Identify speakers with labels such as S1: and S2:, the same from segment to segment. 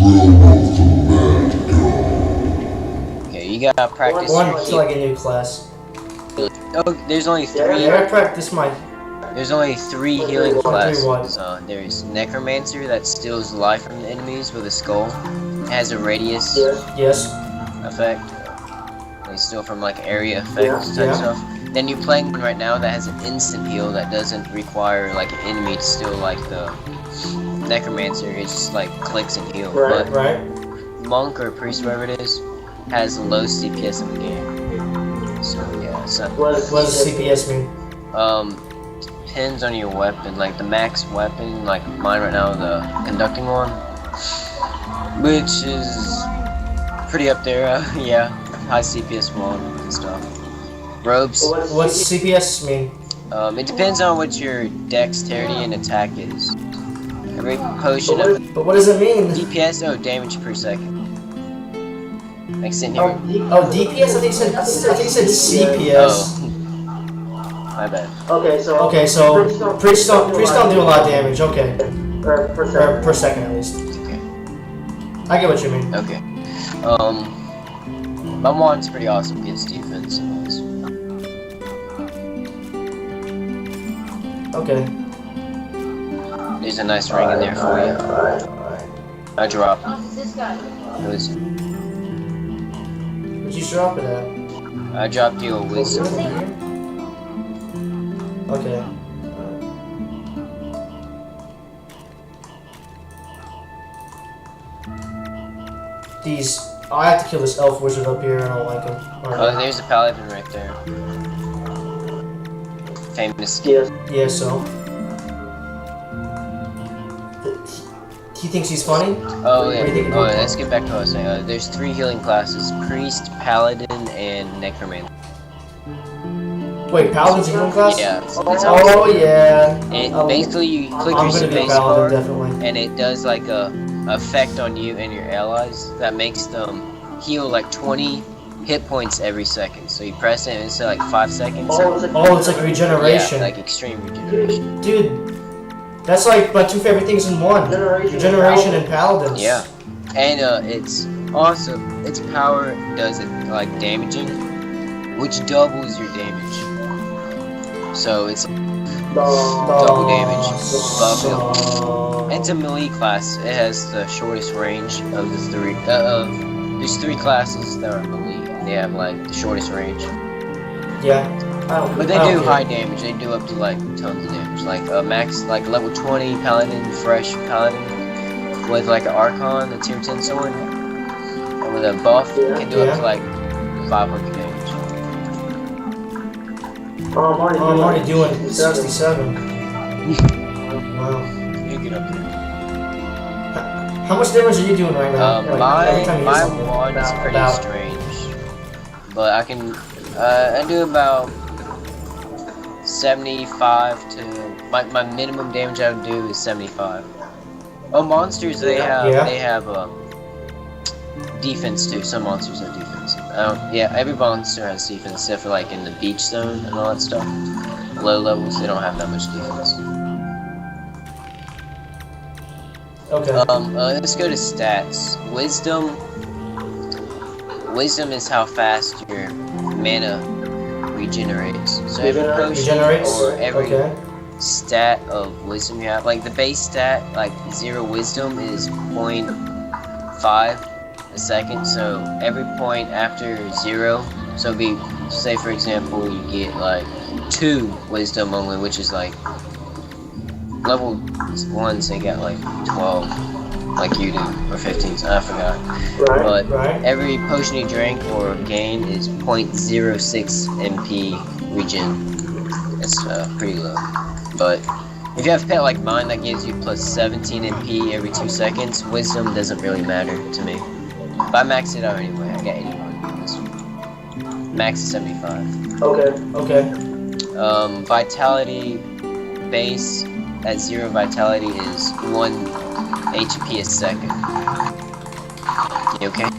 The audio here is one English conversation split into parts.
S1: Okay, you gotta practice
S2: One
S1: your
S2: until I get a new class.
S1: Oh, there's only three.
S2: Yeah, I practice my.
S1: There's only three healing
S2: Three
S1: classes.
S2: what?
S1: There's Necromancer that steals life from the enemies with a skull. It has a radius
S2: Yes.
S1: effect. They steal from like area effects type
S2: Yeah.
S1: stuff. Then you're playing one right now that has an instant heal that doesn't require like an enemy to steal like the Necromancer. It just like clicks and heal. But
S2: Right.
S1: Monk or Priest, whatever it is, has the low CPS in the game. So yeah, so
S2: What does CPS mean?
S1: Depends on your weapon. Like the max weapon, like mine right now, the conducting one, which is pretty up there. Yeah, high CPS one and stuff. Robes.
S2: What's CPS mean?
S1: It depends on what your dexterity and attack is. Every potion of
S2: But what does it mean?
S1: DPS, damage per second. Like sitting here.
S2: Oh, DPS. I think it said CPS.
S1: My bad.
S2: Okay, so priests don't do a lot of damage. Okay, per second at least.
S1: Okay.
S2: I get what you mean.
S1: Okay. My wand's pretty awesome against defense and all this.
S2: Okay.
S1: There's a nice ring in there for you. I dropped. It was.
S2: Where'd you drop it at?
S1: I dropped you a wisdom.
S2: Okay. These. I have to kill this elf wizard up here. I don't like him.
S1: Oh, there's a paladin right there. Famous.
S2: Yeah. So. He thinks he's funny?
S1: Oh yeah.
S2: What do you think?
S1: Oh, let's get back to what I was saying. There's three healing classes: Priest, Paladin, and Necromancer.
S2: Wait, Paladin's a healing class?
S1: Yeah.
S2: Oh yeah.
S1: And basically, you click
S2: I'm
S1: your
S2: gonna be
S1: space
S2: Paladin,
S1: bar,
S2: definitely.
S1: and it does like a effect on you and your allies that makes them heal like 20 hit points every second. So you press it and it's like 5 seconds.
S2: Oh, it's like regeneration.
S1: Yeah, like extreme regeneration.
S2: Dude, that's like my two favorite things in one. Regeneration and Paladins.
S1: Yeah. And it's also, its power does it like damaging, which doubles your damage. So it's double damage, buff heal. It's a melee class. It has the shortest range of the three. There's three classes that are melee. They have like the shortest range.
S2: Yeah.
S1: But they do high damage. They do up to like tons of damage. Like max, like level 20 Paladin, fresh Paladin, with like an Archon, a tier 10 sword, and with a buff, can do up to like 500 damage.
S2: Oh, I'm already doing 67. Wow.
S1: You get up there.
S2: How much damage are you doing right now?
S1: My wand is pretty strange, but I can I do about 75 to my minimum damage I would do is 75. Oh, monsters they have defense too. Some monsters have defense. Yeah, every monster has defense except for like in the beach zone and all that stuff. Low levels they don't have that much defense.
S2: Okay.
S1: Let's go to stats. Wisdom is how fast your mana regenerates. So every potion or every stat of wisdom you have, like the base stat, like 0 wisdom is 0.5 a second. So every point after 0, so be say for example you get like 2 wisdom only, which is like level 1s they got like 12 like you do, or 15s, I forgot. But every potion you drink or gain is 0.06 MP regen. It's pretty low. But if you have a pet like mine that gives you plus 17 MP every 2 seconds, wisdom doesn't really matter to me. But I maxed it out anyway, I got 81. Max is 75.
S2: Okay.
S1: Vitality base at 0 vitality is 1 HP a second. You okay?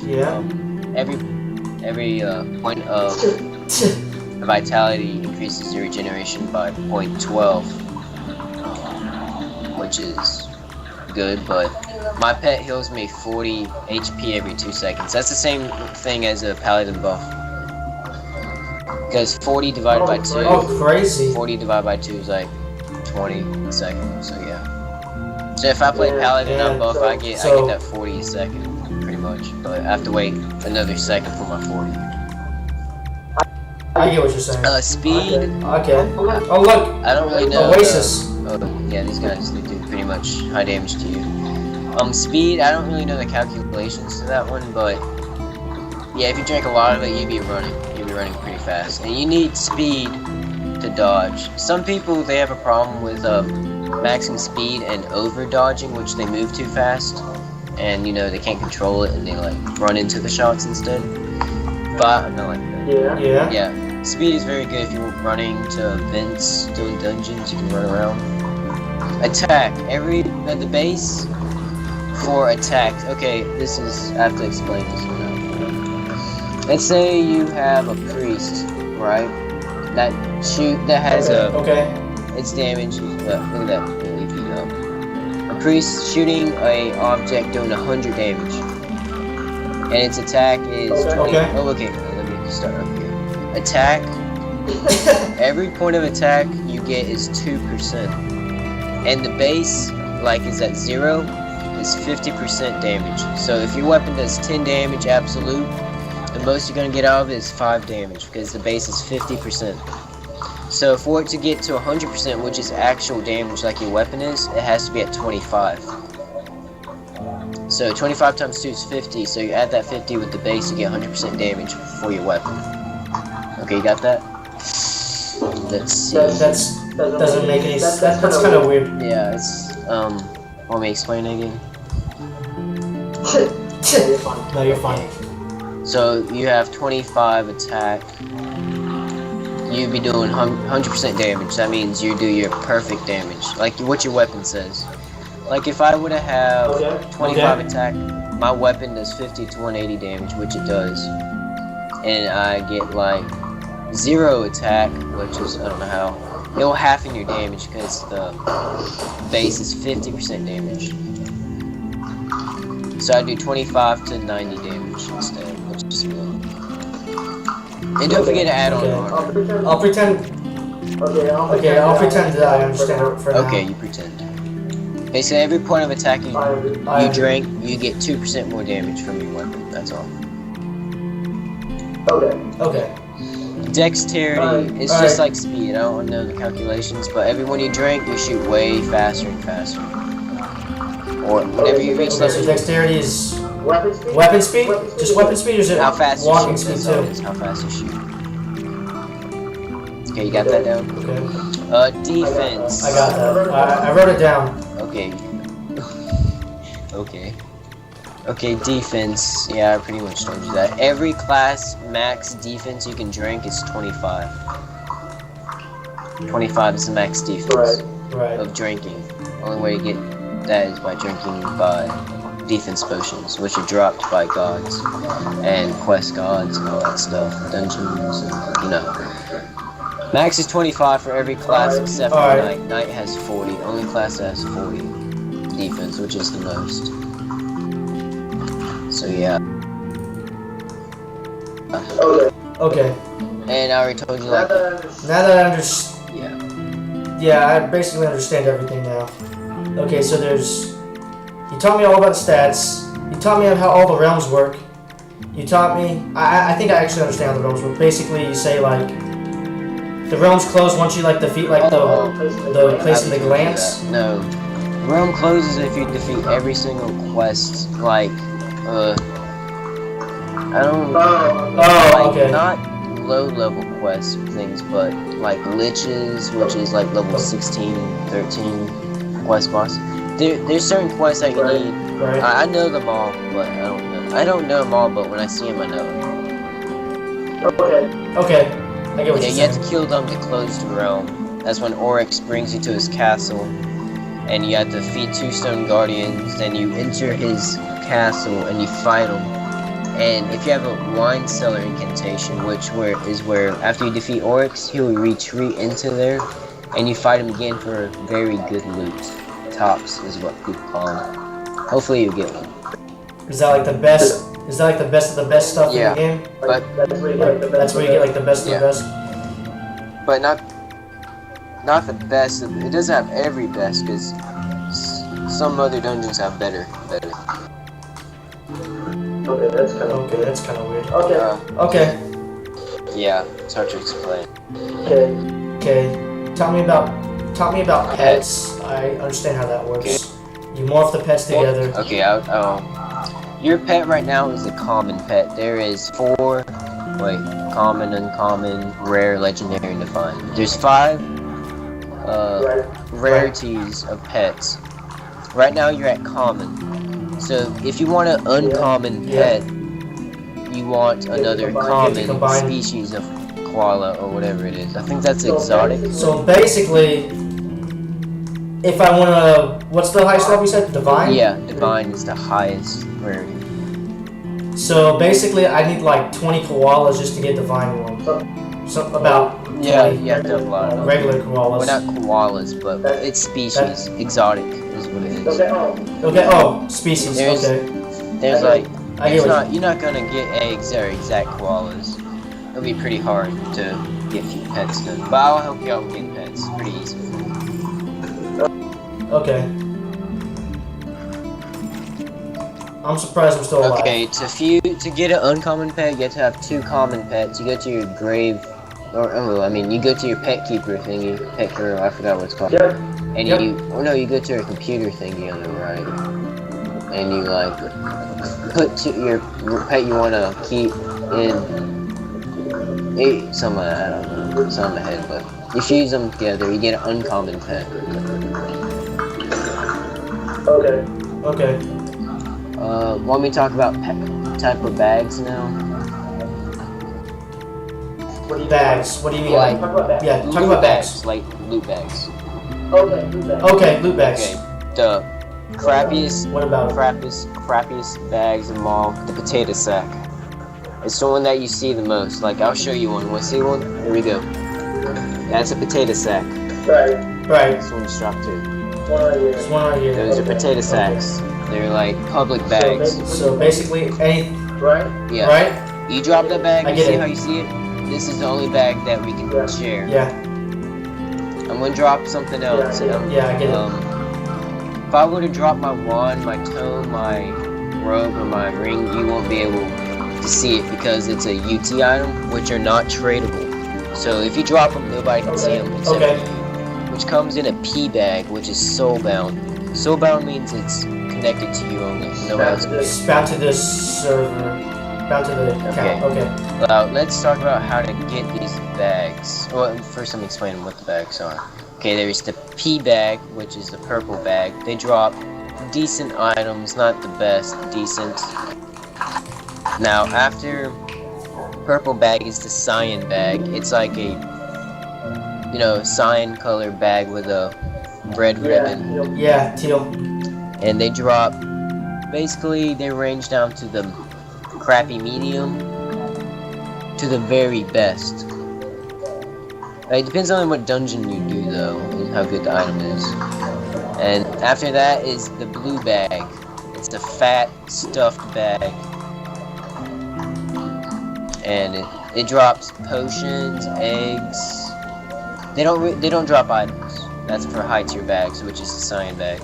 S2: Yeah.
S1: Every point of vitality increases your regeneration by 0.12, which is good, but my pet heals me 40 HP every 2 seconds. That's the same thing as a paladin buff. Because 40 divided by 2.
S2: Oh, crazy.
S1: 40 divided by 2 is like 20 a second. So yeah. So if I play paladin on buff, I get that 40 a second, pretty much. But I have to wait another second for my 40.
S2: I get what you're saying.
S1: Speed.
S2: Okay. Oh look.
S1: I don't really know.
S2: Oasis.
S1: Yeah, these guys they do pretty much high damage to you. Speed. I don't really know the calculations to that one, but yeah, if you drink a lot of it, you'd be running pretty fast, and you need speed to dodge. Some people they have a problem with maxing speed and over dodging, which they move too fast, and you know they can't control it, and they like run into the shots instead. But I'm not like that. Yeah. Speed is very good if you're running to vents, doing dungeons, you can run around. Attack. At the base for attack. Okay, I have to explain this one out. Let's say you have a priest, right? That has its damage. Look at that. A priest shooting a object doing 100 damage. And its attack is 20. Oh, okay. Let me start up here. Attack. Every point of attack you get is 2%. And the base, is at 0, is 50% damage. So if your weapon does 10 damage absolute, the most you're going to get out of it is 5 damage, because the base is 50%. So for it to get to 100%, which is actual damage like your weapon is, it has to be at 25. So 25 times 2 is 50, so you add that 50 with the base, you get 100% damage for your weapon. Okay, you got that? Let's see.
S2: That doesn't make any sense. That's kind of weird.
S1: Yeah, it's, want me to explain it again?
S2: No, you're fine.
S1: So you have 25 attack. You'd be doing 100% damage. That means you do your perfect damage, like what your weapon says. Like if I would have 25 attack, my weapon does 50 to 180 damage, which it does. And I get like 0 attack, which is, I don't know how. It'll halfen your damage because the base is 50% damage. So I do 25 to 90 damage instead, which is good. And don't forget to add on armor.
S2: I'll pretend. Okay, I'll pretend that I understand it for now.
S1: Okay, you pretend. Basically, every point of attack you drink, you get 2% more damage from your weapon. That's all.
S2: Okay.
S1: Dexterity is just like speed. I don't know the calculations, but every one you drink, you shoot way faster and faster. Or whenever you reach
S2: so dexterity is weapon speed? Just weapon speed, or is it
S1: how fast
S2: walking
S1: speed
S2: too?
S1: It's how fast you shoot. Okay, you got that down?
S2: Okay.
S1: Defense.
S2: I got that. I wrote it down.
S1: Okay. Okay, defense. Yeah, I pretty much told you that. Every class max defense you can drink is 25. 25 is the max defense of drinking. Only way to get that is by drinking by defense potions, which are dropped by gods and quest gods and all that stuff, dungeons, and, you know. Max is 25 for every class except for Knight. Knight has 40. Only class that has 40 defense, which is the most. So yeah.
S2: Okay.
S1: And I already told you like.
S2: Now that I understand. Yeah, I basically understand everything now. Okay, so you taught me all about stats. You taught me how all the realms work. You taught me, I think I actually understand how the realms work. Basically, you say like, the realms close once you like defeat like the place in the glance.
S1: No, the realm closes if you defeat every single quest. Like, I don't.
S2: Okay.
S1: Not low level quest things, but like liches, which is like level 16, 13 quest boss. There's certain quests that you need. I know them all, but I don't know them all, but when I see them, I know them.
S2: Okay. I get what you're saying.
S1: You have to kill them to close the realm. That's when Oryx brings you to his castle, and you have to defeat 2 stone guardians. Then you enter his castle and you fight him. And if you have a wine cellar incantation, which is where after you defeat Oryx, he will retreat into there, and you fight him again for very good loot. Triceratops is what people call them. Hopefully you get one.
S2: Is that like the best? Is that like the best of the best stuff
S1: Yeah,
S2: in the game?
S1: but
S2: That's where you get like the best of the best.
S1: but not the best. It doesn't have every best because some other dungeons have better.
S3: Okay, that's kind of weird. Okay.
S2: Okay.
S1: Yeah, it's hard to explain.
S3: Okay.
S2: Okay. Tell me about pets. I understand how that works.
S1: Okay.
S2: You morph the pets together.
S1: Okay, your pet right now is a common pet. There is 4, common, uncommon, rare, legendary, and divine. There's 5 rarities of pets. Right now you're at common. So if you want an uncommon pet, you want another common species of koala or whatever it is. I think that's exotic.
S2: So basically, if I want to, what's the highest level you said? Divine?
S1: Yeah, divine is the highest rarity.
S2: So basically, I need like 20 koalas just to get divine one. So about 20
S1: You have to have a lot of them.
S2: regular koalas.
S1: Well, not koalas, but it's species. Exotic is what it is.
S2: Okay. Oh, species.
S1: There's
S2: I get what
S1: you're not gonna get eggs that are exact koalas. It'll be pretty hard to get few pets done. But I'll help you out with getting pets. It's pretty easy.
S2: Okay. I'm surprised I'm still alive.
S1: Okay, to get an uncommon pet, you have to have 2 common pets. You go to your grave, you go to your pet keeper thingy, pet keeper, I forgot what it's called. And you go to your computer thingy on the right, and you like put your pet you want to keep in some I don't know, it's on my head, but you fuse them together, you get an uncommon pet.
S2: Okay.
S1: Want me to talk about type of bags now?
S2: Bags. What do you mean?
S1: Like,
S2: talk about bags.
S1: Like loot bags.
S2: Okay, loot bags.
S1: Okay, the crappiest,
S2: What about it?
S1: crappiest bags of them all, the potato sack. It's the one that you see the most. Like, I'll show you one. Want to see one? Here we go. That's a potato sack.
S2: Right.
S1: This one's strapped to.
S2: There's one right here.
S1: Those are potato sacks. They're like public bags.
S2: So basically, any
S1: Yeah.
S2: right?
S1: You drop that bag,
S2: I
S1: you
S2: get
S1: see
S2: it.
S1: how you see it? This is the only bag that we can share.
S2: Yeah.
S1: I'm gonna drop something else.
S2: Yeah, I get it.
S1: If I were to drop my wand, my tome, my robe, or my ring, you won't be able to see it because it's a UT item, which are not tradable. So if you drop them, nobody can see them except for you. Which comes in a P bag, which is soulbound. Soulbound means it's connected to you only. Nobody else can get it.
S2: It's bound to this server. Bound to the account. Okay.
S1: Let's talk about how to get these bags. Well, first let me explain what the bags are. Okay, there's the P bag, which is the purple bag. They drop decent items, not the best, decent. Now, after purple bag is the cyan bag. It's like a, cyan color bag with a red ribbon.
S2: Yeah, teal.
S1: And they drop, basically, they range down to the crappy medium to the very best. It depends on what dungeon you do though, and how good the item is. And after that is the blue bag. It's the fat stuffed bag. And it drops potions, eggs. They don't drop items. That's for high tier bags, which is the cyan bag.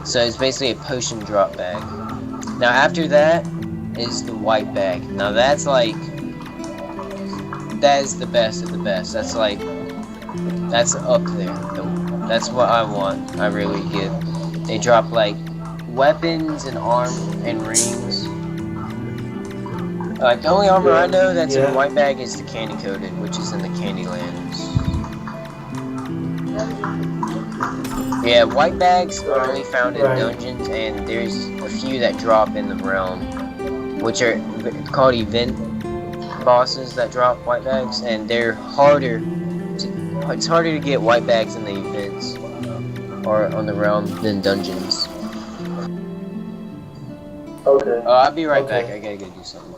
S1: So it's basically a potion drop bag. Now after that is the white bag. Now that is the best of the best. That's up there. That's what I want. I really get. They drop like weapons and arm and rings. The only armor I know that's in the white bag is the candy coated, which is in the Candylands. Yeah, white bags are only found in dungeons, and there's a few that drop in the realm, which are called event bosses that drop white bags, and they're harder. It's harder to get white bags in the events or on the realm than dungeons.
S3: Okay.
S1: I'll be right back. I gotta go do something.